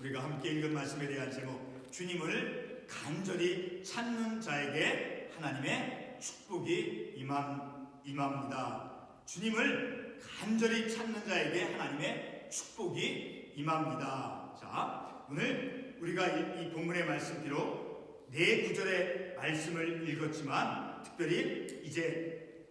우리가 함께 읽은 말씀에 대한 제목, 주님을 간절히 찾는 자에게 하나님의 축복이 임합니다. 주님을 간절히 찾는 자에게 하나님의 축복이 임합니다. 자, 오늘 우리가 이 본문의 말씀대로 네 구절의 말씀을 읽었지만 특별히 이제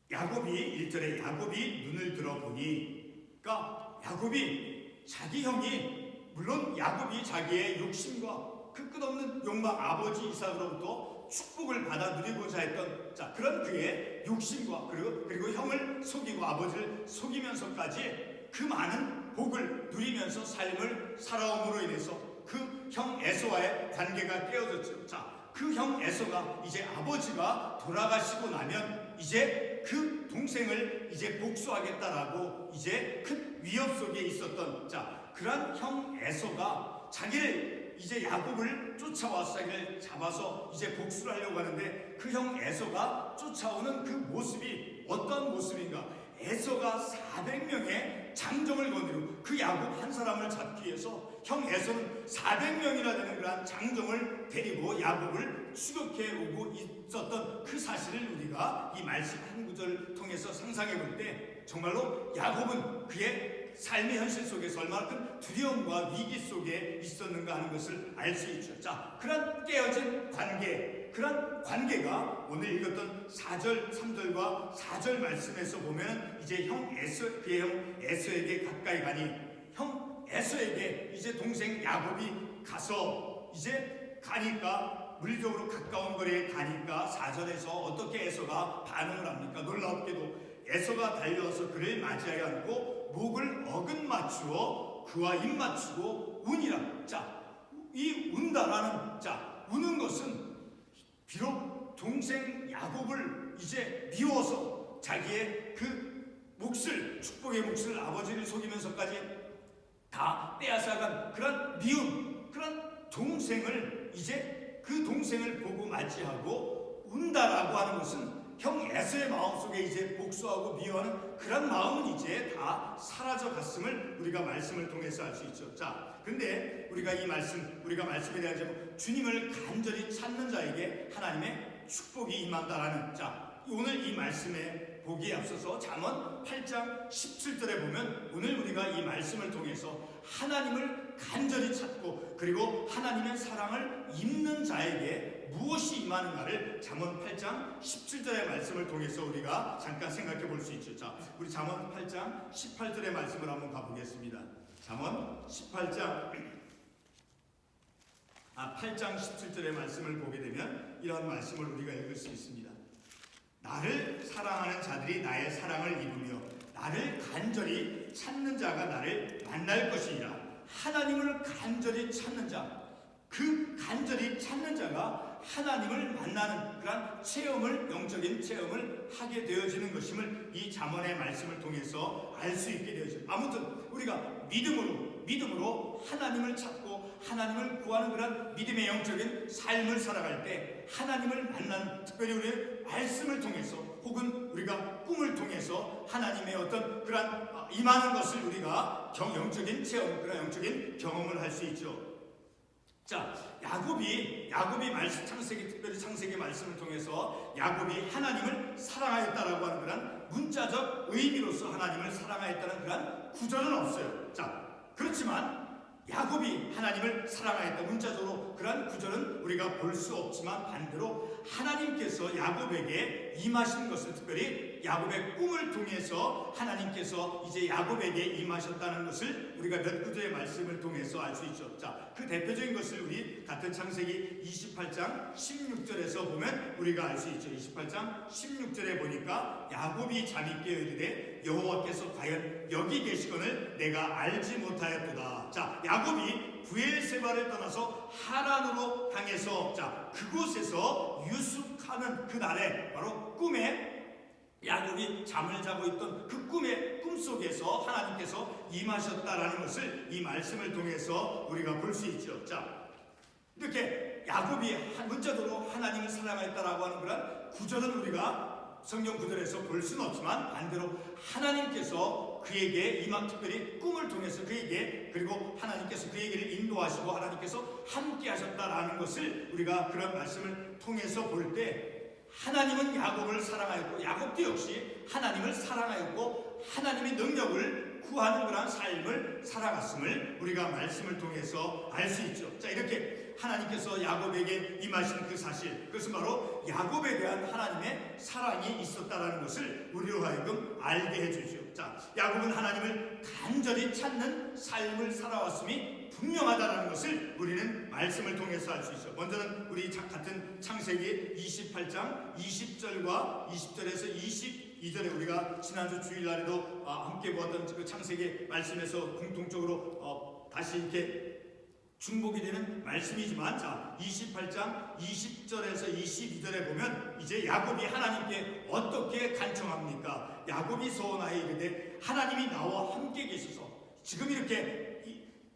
야곱이 1절에 야곱이 눈을 들어보니, 그러니까 야곱이 자기 형이, 물론 야곱이 자기의 욕심과 그 끝없는 욕망 아버지 이삭으로부터 축복을 받아 누리고자 했던 그런 그의 욕심과 그리고 형을 속이고 아버지를 속이면서까지 그 많은 복을 누리면서 삶을 살아옴으로 인해서 그 형 에서와의 관계가 깨어졌죠. 그 형 에서가 이제 아버지가 돌아가시고 나면 이제 그 동생을 이제 복수하겠다라고 이제 큰 위협 속에 있었던 그런 형 에서가 자기를 이제 야곱을 쫓아와서 자기를 잡아서 이제 복수를 하려고 하는데 그 형 에서가 쫓아오는 그 모습이 어떤 모습인가? 에서가 400명의 장정을 거느리고 그 야곱 한 사람을 잡기 위해서 형 에서는 400명이나 되는 그러한 장정을 데리고 야곱을 추격해 오고 있었던 그 사실을 우리가 이 말씀 한 구절을 통해서 상상해 볼 때 정말로 야곱은 그의 삶의 현실 속에서 얼마나 큰 두려움과 위기 속에 있었는가 하는 것을 알 수 있죠. 그런 깨어진 관계, 그런 관계가 오늘 읽었던 4절, 3절과 4절 말씀에서 보면 이제 형 에서, 그의 형 에서에게 가까이 가니, 형 에서에게 이제 동생 야곱이 가서 이제 가니까, 물적으로 가까운 거리에 가니까 4절에서 어떻게 에서가 반응을 합니까? 놀랍게도 에서가 달려와서 그를 맞이하여 앉고 목을 어긋 맞추어 그와 입 맞추고 우니라. 이 운다라는 우는 것은 비록 동생 야곱을 이제 미워서 자기의 그 몫을, 축복의 몫을 아버지를 속이면서까지 다 빼앗아간 그런 미움, 그런 동생을 이제 그 동생을 보고 맞이하고 운다라고 하는 것은 형 에서의 마음속에 이제 복수하고 미워하는 그런 마음은 이제 다 사라져 갔음을 우리가 말씀을 통해서 알 수 있죠. 근데 우리가 말씀에 대한 제목, 주님을 간절히 찾는 자에게 하나님의 축복이 임한다라는 오늘 이 말씀에 보기에 앞서서 잠언 8장 17절에 보면 오늘 우리가 이 말씀을 통해서 하나님을 간절히 찾고 그리고 하나님의 사랑을 입는 자에게 무엇이 임하는가를 잠언 8장 17절의 말씀을 통해서 우리가 잠깐 생각해 볼 수 있죠. 우리 잠언 8장 18절의 말씀을 한번 가보겠습니다. 잠언 8장 17절의 말씀을 보게 되면 이런 말씀을 우리가 읽을 수 있습니다. 나를 사랑하는 자들이 나의 사랑을 입으며 나를 간절히 찾는 자가 나를 만날 것이니라. 하나님을 간절히 찾는 자, 그 간절히 찾는 자가 하나님을 만나는 그런 체험을, 영적인 체험을 하게 되어지는 것임을 이 잠언의 말씀을 통해서 알 수 있게 되어져요. 아무튼 우리가 믿음으로 하나님을 찾고 하나님을 구하는 그런 믿음의 영적인 삶을 살아갈 때 하나님을 만나는, 특별히 우리의 말씀을 통해서 혹은 우리가 꿈을 통해서 하나님의 어떤 그런 임하는 것을 우리가 영적인 체험, 그런 영적인 경험을 할 수 있죠. 야곱이 특별히 창세기 말씀을 통해서 야곱이 하나님을 사랑하였다라고 하는 그런 문자적 의미로서 하나님을 사랑하였다는 그런 구절은 없어요. 그렇지만 야곱이 하나님을 사랑하였다, 문자적으로 그런 구절은 우리가 볼 수 없지만 반대로 하나님께서 야곱에게 임하신 것을, 특별히 야곱의 꿈을 통해서 하나님께서 이제 야곱에게 임하셨다는 것을 우리가 몇 구절의 말씀을 통해서 알 수 있죠. 그 대표적인 것을 우리 같은 창세기 28장 16절에서 보면 우리가 알 수 있죠. 28장 16절에 보니까 야곱이 잠이 깨어 이르되 여호와께서 과연 여기 계시거늘 내가 알지 못하였도다. 야곱이 브엘세바를 떠나서 하란으로 향해서 그곳에서 유숙하는 그날에 바로 꿈에 야곱이 잠을 자고 있던 그 꿈속에서 하나님께서 임하셨다라는 것을 이 말씀을 통해서 우리가 볼 수 있죠. 이렇게 야곱이 문자적으로 하나님을 사랑했다라고 하는 그런 구절은 우리가 성경 구절에서 볼 수는 없지만 반대로 하나님께서 그에게 특별히 꿈을 통해서 그에게, 그리고 하나님께서 그에게를 인도하시고 하나님께서 함께 하셨다라는 것을 우리가 그런 말씀을 통해서 볼 때, 하나님은 야곱을 사랑하였고 야곱도 역시 하나님을 사랑하였고 하나님의 능력을 구하는 그런 삶을 살아갔음을 우리가 말씀을 통해서 알 수 있죠. 자, 이렇게 하나님께서 야곱에게 임하신 그 사실, 그것은 바로 야곱에 대한 하나님의 사랑이 있었다라는 것을 우리로 하여금 알게 해주죠. 자, 야곱은 하나님을 간절히 찾는 삶을 살아왔음이 분명하다는 것을 우리는 말씀을 통해서 알 수 있죠. 먼저는 우리 같은 창세기 28장 20절과 20절에서 22절에 우리가 지난주 주일날에도 함께 보았던 그 창세기 말씀에서 공통적으로 다시 이렇게 중복이 되는 말씀이지만, 자, 28장 20절에서 22절에 보면 이제 야곱이 하나님께 어떻게 간청합니까? 야곱이 소원하여 이르되 하나님이 나와 함께 계셔서, 지금 이렇게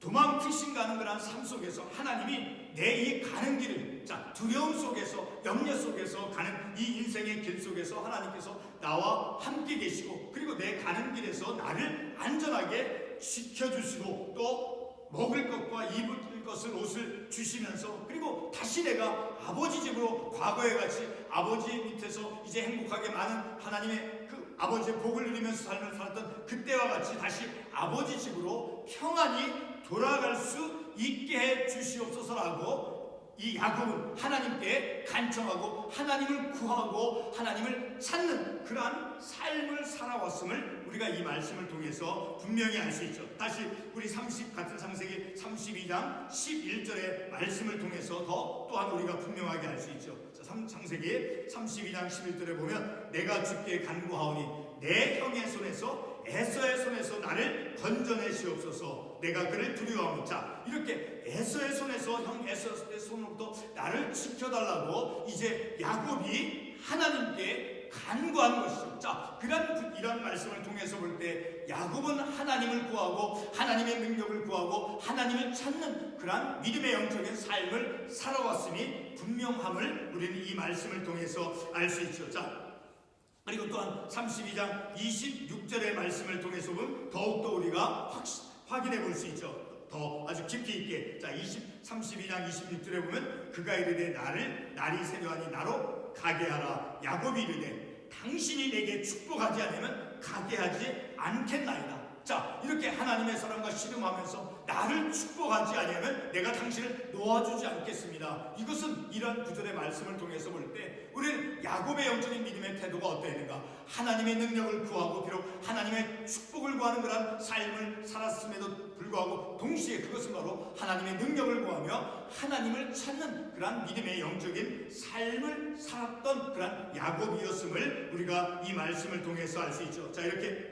도망치신 가는 그런 삶 속에서 하나님이 내 이 가는 길을, 자, 두려움 속에서 염려 속에서 가는 이 인생의 길 속에서 하나님께서 나와 함께 계시고, 그리고 내 가는 길에서 나를 안전하게 지켜주시고 또 먹을 것과 입을 것을, 옷을 주시면서, 그리고 다시 내가 아버지 집으로 과거에 같이 아버지 밑에서 이제 행복하게 많은 하나님의 그 아버지의 복을 누리면서 삶을 살았던 그때와 같이 다시 아버지 집으로 평안히 돌아갈 수 있게 해 주시옵소서라고 이 야곱은 하나님께 간청하고 하나님을 구하고 하나님을 찾는 그러한 삶을 살아왔음을 우리가 이 말씀을 통해서 분명히 알 수 있죠. 다시 우리 같은 창세기 32장 11절의 말씀을 통해서 또한 우리가 분명하게 알 수 있죠. 창세기 32장 11절에 보면 내가 주께 간구하오니 내 형의 손에서 에서의 손에서 나를 건져내시옵소서. 내가 그를 두려워하고, 자, 이렇게 에서의 손에서, 형 에서의 손으로부터 나를 지켜달라고 이제 야곱이 하나님께 간구한 것이죠. 자, 이런 말씀을 통해서 볼 때 야곱은 하나님을 구하고 하나님의 능력을 구하고 하나님을 찾는 그러한 믿음의 영적인 삶을 살아왔음이 분명함을 우리는 이 말씀을 통해서 알 수 있죠. 자, 그리고 또한 32장 26절의 말씀을 통해서 보면 더욱더 우리가 확인해 볼 수 있죠. 더 아주 깊이 있게. 자, 32장 26절에 보면 그가 이르되 날이 새려하니 나로 가게 하라. 야곱이 이르되 당신이 내게 축복하지 않으면 가게 하지 않겠나이다. 자, 이렇게 하나님의 사랑과 씨름하면서 나를 축복하지 아니하면 내가 당신을 놓아주지 않겠습니다. 이것은 이런 구절의 말씀을 통해서 볼 때 우리는 야곱의 영적인 믿음의 태도가 어떠했는가? 하나님의 능력을 구하고 비록 하나님의 축복을 구하는 그런 삶을 살았음에도 불구하고 동시에 그것은 바로 하나님의 능력을 구하며 하나님을 찾는 그런 믿음의 영적인 삶을 살았던 그런 야곱이었음을 우리가 이 말씀을 통해서 알 수 있죠. 자, 이렇게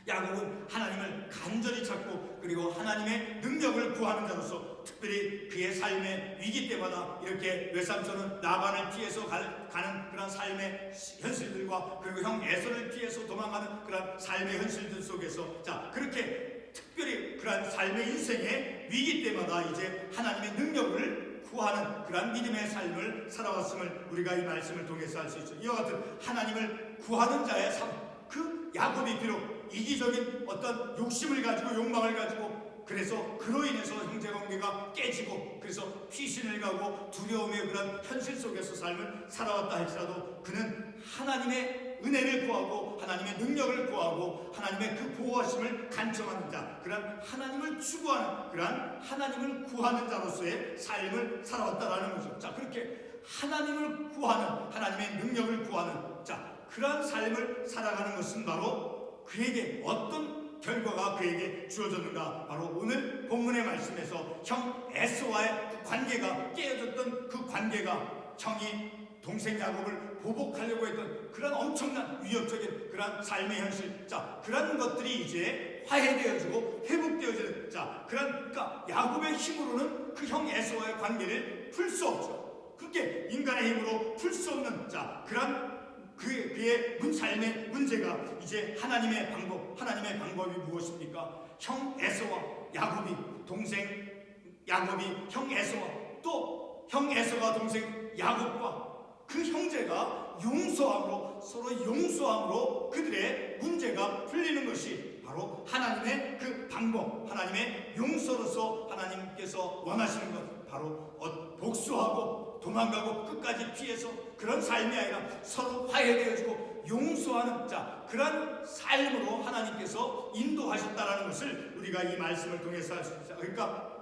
야곱은 하나님을 간절히 찾고 그리고 하나님의 능력을 구하는 자로서 특별히 그의 삶의 위기 때마다 이렇게 외삼촌은 라반을 피해서 가는 그런 삶의 현실들과 그리고 형 에서를 피해서 도망가는 그런 삶의 현실들 속에서, 자, 그렇게 특별히 그런 삶의 인생의 위기 때마다 이제 하나님의 능력을 구하는 그런 믿음의 삶을 살아왔음을 우리가 이 말씀을 통해서 알 수 있죠. 이와 같은 하나님을 구하는 자의 삶, 그 야곱이 비록 이기적인 어떤 욕심을 가지고 욕망을 가지고 그래서 그로 인해서 형제관계가 깨지고 그래서 피신을 가고 두려움의 그런 현실 속에서 삶을 살아왔다 할지라도 그는 하나님의 은혜를 구하고 하나님의 능력을 구하고 하나님의 그 보호하심을 간청하는 자, 그런 하나님을 추구하는 그런 하나님을 구하는 자로서의 삶을 살아왔다라는 거죠. 자, 그렇게 하나님을 구하는, 하나님의 능력을 구하는, 자, 그러한 삶을 살아가는 것은 바로 그에게 어떤 결과가 그에게 주어졌는가? 바로 오늘 본문의 말씀에서 형 에서와의 그 관계가 깨어졌던 그 관계가 형이 동생 야곱을 보복하려고 했던 그런 엄청난 위협적인 그런 삶의 현실, 자, 그런 것들이 이제 화해되어지고 회복되어지는, 자, 그러니까 야곱의 힘으로는 그 형 에서와의 관계를 풀 수 없죠. 그렇게 인간의 힘으로 풀 수 없는, 자, 그런 그의 삶의 문제가 이제 하나님의 방법이 무엇입니까? 형 에서와 야곱이, 동생 야곱이 형 에서와 또 형 에서가 동생 야곱과 그 형제가 용서함으로, 서로 용서함으로 그들의 문제가 풀리는 것이 바로 하나님의 그 방법, 하나님의 용서로서 하나님께서 원하시는 것, 바로 복수하고 도망가고 끝까지 피해서 그런 삶이 아니라 서로 화해되어지고 용서하는 그런 삶으로 하나님께서 인도하셨다라는 것을 우리가 이 말씀을 통해서 알 수 있습니다. 그러니까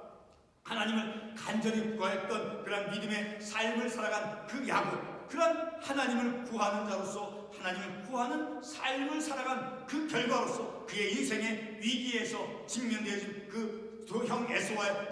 하나님을 간절히 구했던 그런 믿음의 삶을 살아간 그 야곱, 그런 하나님을 구하는 자로서 하나님을 구하는 삶을 살아간 그 결과로서 그의 인생의 위기에서 직면되어진 그 형 에서와의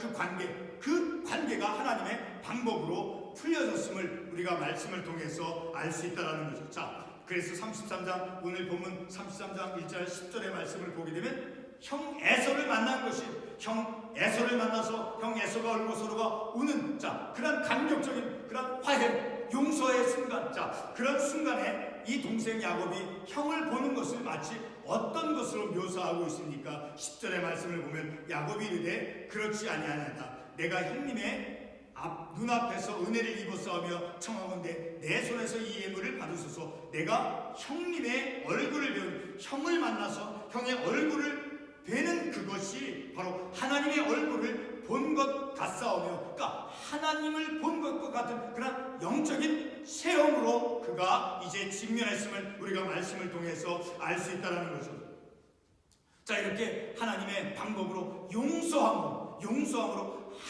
그 관계가 하나님의 방법으로 풀려졌음을 우리가 말씀을 통해서 알 수 있다는 거죠. 자, 그래서 33장, 오늘 본문 33장 1절 10절의 말씀을 보게 되면 형 에서를 만난 것이, 형 에서를 만나서 형 에서가 울고 서로가 우는 그런 감격적인 그런 화해, 용서의 순간, 그런 순간에 이 동생 야곱이 형을 보는 것을 마치 어떤 것으로 묘사하고 있습니까? 10절의 말씀을 보면 야곱이 이르되 그렇지 아니하나이다. 내가 형님의 눈앞에서 은혜를 입었사오며 청하건대 내 손에서 이 예물을 받으소서. 내가 형님의 얼굴을 배운, 형을 만나서 형의 얼굴을 뵈는 그것이 바로 하나님의 얼굴을 본 것 같사오며, 그러니까 하나님을 본 것과 같은 그런 영적인 체험으로 그가 이제 직면했음을 우리가 말씀을 통해서 알 수 있다는 거죠. 자, 이렇게 하나님의 방법으로 용서함으로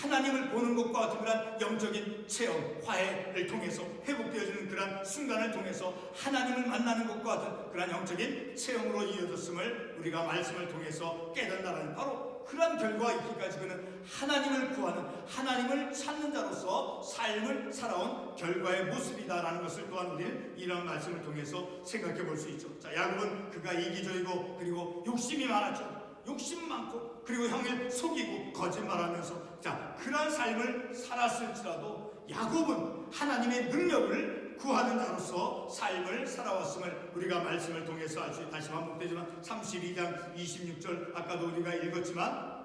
하나님을 보는 것과 같은 그런 영적인 체험, 화해를 통해서 회복되어지는 그런 순간을 통해서 하나님을 만나는 것과 같은 그런 영적인 체험으로 이어졌음을 우리가 말씀을 통해서 깨닫는다는, 바로 그런 결과가 있기까지 그는 하나님을 구하는, 하나님을 찾는 자로서 삶을 살아온 결과의 모습이다라는 것을 또한 우리는 이런 말씀을 통해서 생각해 볼 수 있죠. 자, 야곱은 그가 이기적이고 그리고 욕심이 많았죠. 욕심 많고 그리고 형을 속이고 거짓말하면서 그런 삶을 살았을지라도 야곱은 하나님의 능력을 구하는 자로서 삶을 살아왔음을 우리가 말씀을 통해서 알 수 있다. 다시 반복되지만 32장 26절 아까도 우리가 읽었지만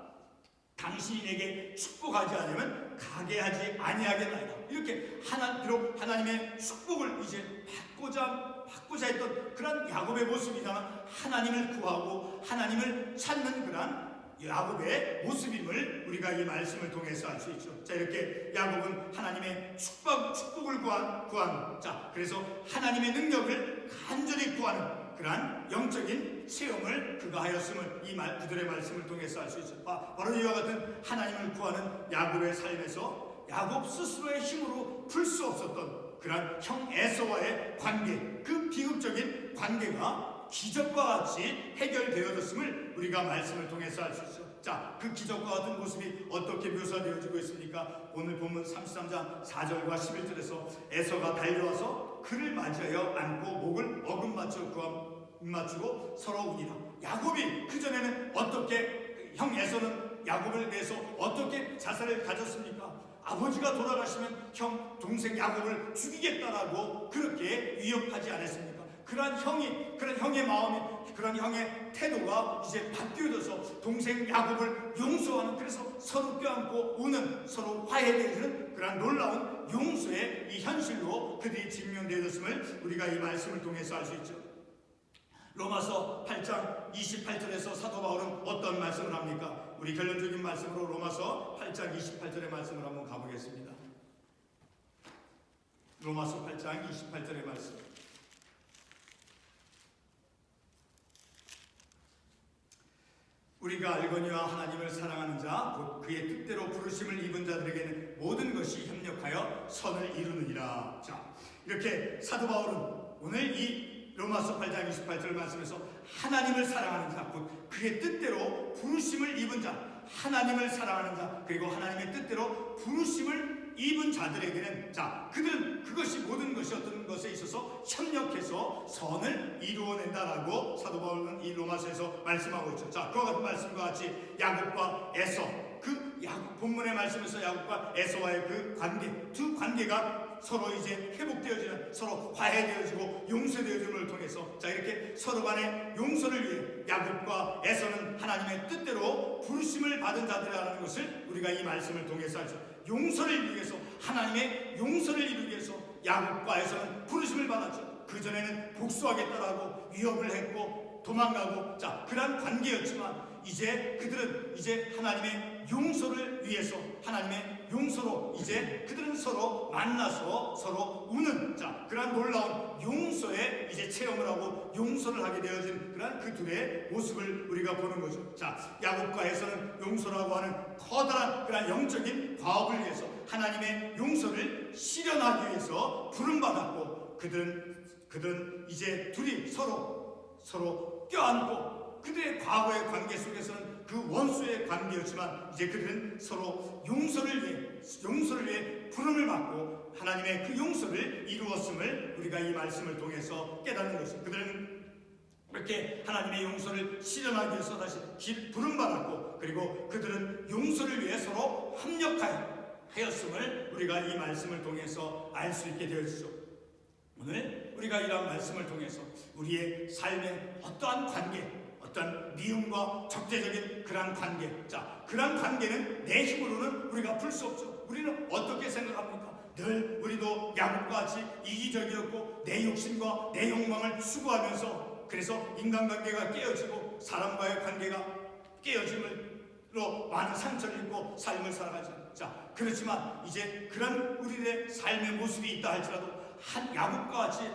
당신이 내게 축복하지 않으면 가게 하지 아니하겠나이다. 이렇게 비록 하나님의 축복을 이제 받고자 했던 그런 야곱의 모습이지만 하나님을 구하고 하나님을 찾는 그런 야곱의 모습임을 우리가 이 말씀을 통해서 알 수 있죠. 자, 이렇게 야곱은 하나님의 축복을 구한 그래서 하나님의 능력을 간절히 구하는 그러한 영적인 체험을 그가 하였음을 이 구절의 말씀을 통해서 알 수 있죠. 바로 이와 같은 하나님을 구하는 야곱의 삶에서 야곱 스스로의 힘으로 풀 수 없었던 그러한 형 에서와의 관계, 그 비극적인 관계가 기적과 같이 해결되어졌음을 우리가 말씀을 통해서 알 수 있죠. 자, 그 기적과 같은 모습이 어떻게 묘사되어지고 있습니까? 오늘 본문 33장 4절과 11절에서 에서가 달려와서 그를 맞이하여 안고 목을 맞추고 서로 우니라. 야곱이 그전에는 어떻게, 형 에서는 야곱을 내서 어떻게 자살을 가졌습니까? 아버지가 돌아가시면 동생 야곱을 죽이겠다라고 그렇게 위협하지 않았습니까? 그런 형의 마음이, 그런 형의 태도가 이제 바뀌어져서 동생 야곱을 용서하는, 그래서 서로 껴안고 우는, 서로 화해되는 그런 놀라운 용서의 이 현실로 그들이 직면되었음을 우리가 이 말씀을 통해서 알 수 있죠. 로마서 8장 28절에서 사도 바울은 어떤 말씀을 합니까? 우리 결론적인 말씀으로 로마서 8장 28절의 말씀을 한번 가보겠습니다. 로마서 8장 28절의 말씀. 우리가 알거니와 하나님을 사랑하는 자 곧 그의 뜻대로 부르심을 입은 자들에게는 모든 것이 협력하여 선을 이루느니라. 자, 이렇게 사도 바울은 오늘 이 로마서 8장 28절 말씀에서 하나님을 사랑하는 자 곧 그의 뜻대로 부르심을 입은 자, 하나님을 사랑하는 자, 그리고 하나님의 뜻대로 부르심을 입은 자들에게는 그들은 그것이 모든 것이 어떤 것에 있어서 협력해서 선을 이루어낸다라고 사도 바울은 이 로마서에서 말씀하고 있죠. 자, 그와 같은 말씀과 같이 야곱과 에서, 본문의 말씀에서 야곱과 에서와의 그 관계, 두 관계가 서로 이제 회복되어지는, 서로 화해되어지고 용서되어짐을 통해서 이렇게 서로 간의 용서를 위해 야곱과 에서는 하나님의 뜻대로 부르심을 받은 자들이라는 것을 우리가 이 말씀을 통해서 알죠. 용서를 이루기 위해서, 하나님의 용서를 이루기 위해서 야곱과 에서는 부르심을 받았죠. 그전에는 복수하겠다라고 위협을 했고 도망가고 그러한 관계였지만 이제 그들은 이제 하나님의 용서를 위해서 하나님의 용서로 이제 그들은 서로 만나서 서로 우는 그러한 놀라운 용서의 이제 체험을 하고 용서를 하게 되어진 그러한 그 둘의 모습을 우리가 보는 거죠. 야곱과에서는 용서라고 하는 커다란 그러한 영적인 과업을 위해서 하나님의 용서를 실현하기 위해서 부름받았고 그들은 이제 둘이 서로 껴안고 그들의 과거의 관계 속에서는 그 원수의 관계였지만 이제 그들은 서로 용서를 위해 부름을 받고 하나님의 그 용서를 이루었음을 우리가 이 말씀을 통해서 깨닫는 것입니다. 그들은 이렇게 하나님의 용서를 실현하기 위해서 다시 부름받았고 그리고 그들은 용서를 위해 서로 합력하였음을 우리가 이 말씀을 통해서 알 수 있게 되어지죠. 오늘 우리가 이러한 말씀을 통해서 우리의 삶의 어떠한 관계, 어떤 미움과 적대적인 그러한 관계, 그러한 관계는 내 힘으로는 우리가 풀 수 없죠. 우리는 어떻게 생각합니까? 늘 우리도 야곱과 같이 이기적이었고 내 욕심과 내 욕망을 추구하면서 그래서 인간관계가 깨어지고 사람과의 관계가 깨어짐으로 많은 상처를 입고 삶을 살아가죠. 그렇지만 이제 그런 우리의 삶의 모습이 있다 할지라도 야곱과 같이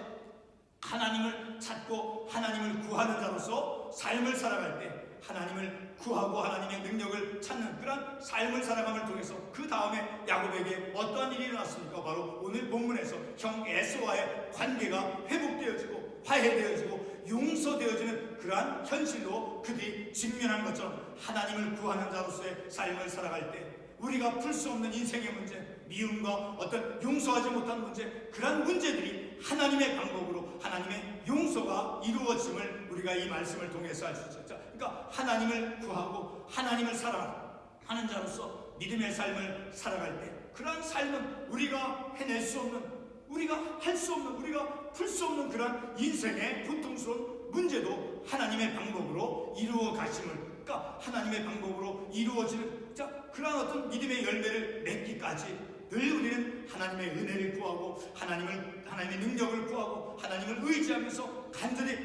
하나님을 찾고 하나님을 구하는 자로서 삶을 살아갈 때 하나님을 구하고 하나님의 능력을 찾는 그런 삶을 살아감을 통해서 그 다음에 야곱에게 어떠한 일이 일어났습니까? 바로 오늘 본문에서 형 에서와의 관계가 회복되어지고 화해되어지고 용서되어지는 그러한 현실로 그들이 직면한 것처럼 하나님을 구하는 자로서의 삶을 살아갈 때 우리가 풀 수 없는 인생의 문제, 미움과 어떤 용서하지 못한 문제, 그런 문제들이 하나님의 방법으로 하나님의 용서가 이루어짐을 우리가 이 말씀을 통해서 알 수 있죠. 그러니까 하나님을 구하고 하나님을 사랑하는 자로서 믿음의 삶을 살아갈 때 그러한 삶은 우리가 해낼 수 없는, 우리가 할 수 없는, 우리가 풀 수 없는 그러한 인생의 고통스러운 문제도 하나님의 방법으로 이루어 가심을, 그러니까 하나님의 방법으로 이루어지는 그러한 어떤 믿음의 열매를 맺기까지 늘 우리는 하나님의 은혜를 구하고 하나님의 능력을 구하고 하나님을 의지하면서 간절히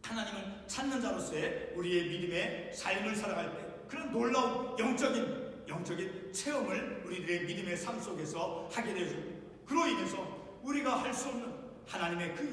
하나님을 찾는 자로서의 우리의 믿음의 삶을 살아갈 때 그런 놀라운 영적인 체험을 우리들의 믿음의 삶 속에서 하게 되죠. 그로 인해서 우리가 할 수 없는 하나님의 그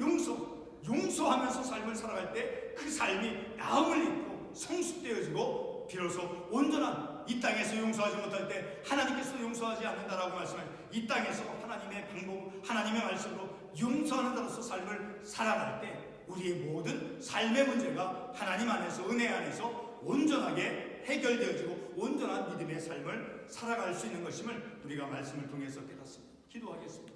용서하면서 삶을 살아갈 때 그 삶이 나음을 입고 성숙되어지고 비로소 온전한 이 땅에서 용서하지 못할 때 하나님께서 용서하지 않는다라고 말씀하신 이 땅에서 하나님의 방법, 하나님의 말씀으로 용서하는 자로서 삶을 살아갈 때 우리의 모든 삶의 문제가 하나님 안에서, 은혜 안에서 온전하게 해결되어지고 온전한 믿음의 삶을 살아갈 수 있는 것임을 우리가 말씀을 통해서 깨닫습니다. 기도하겠습니다.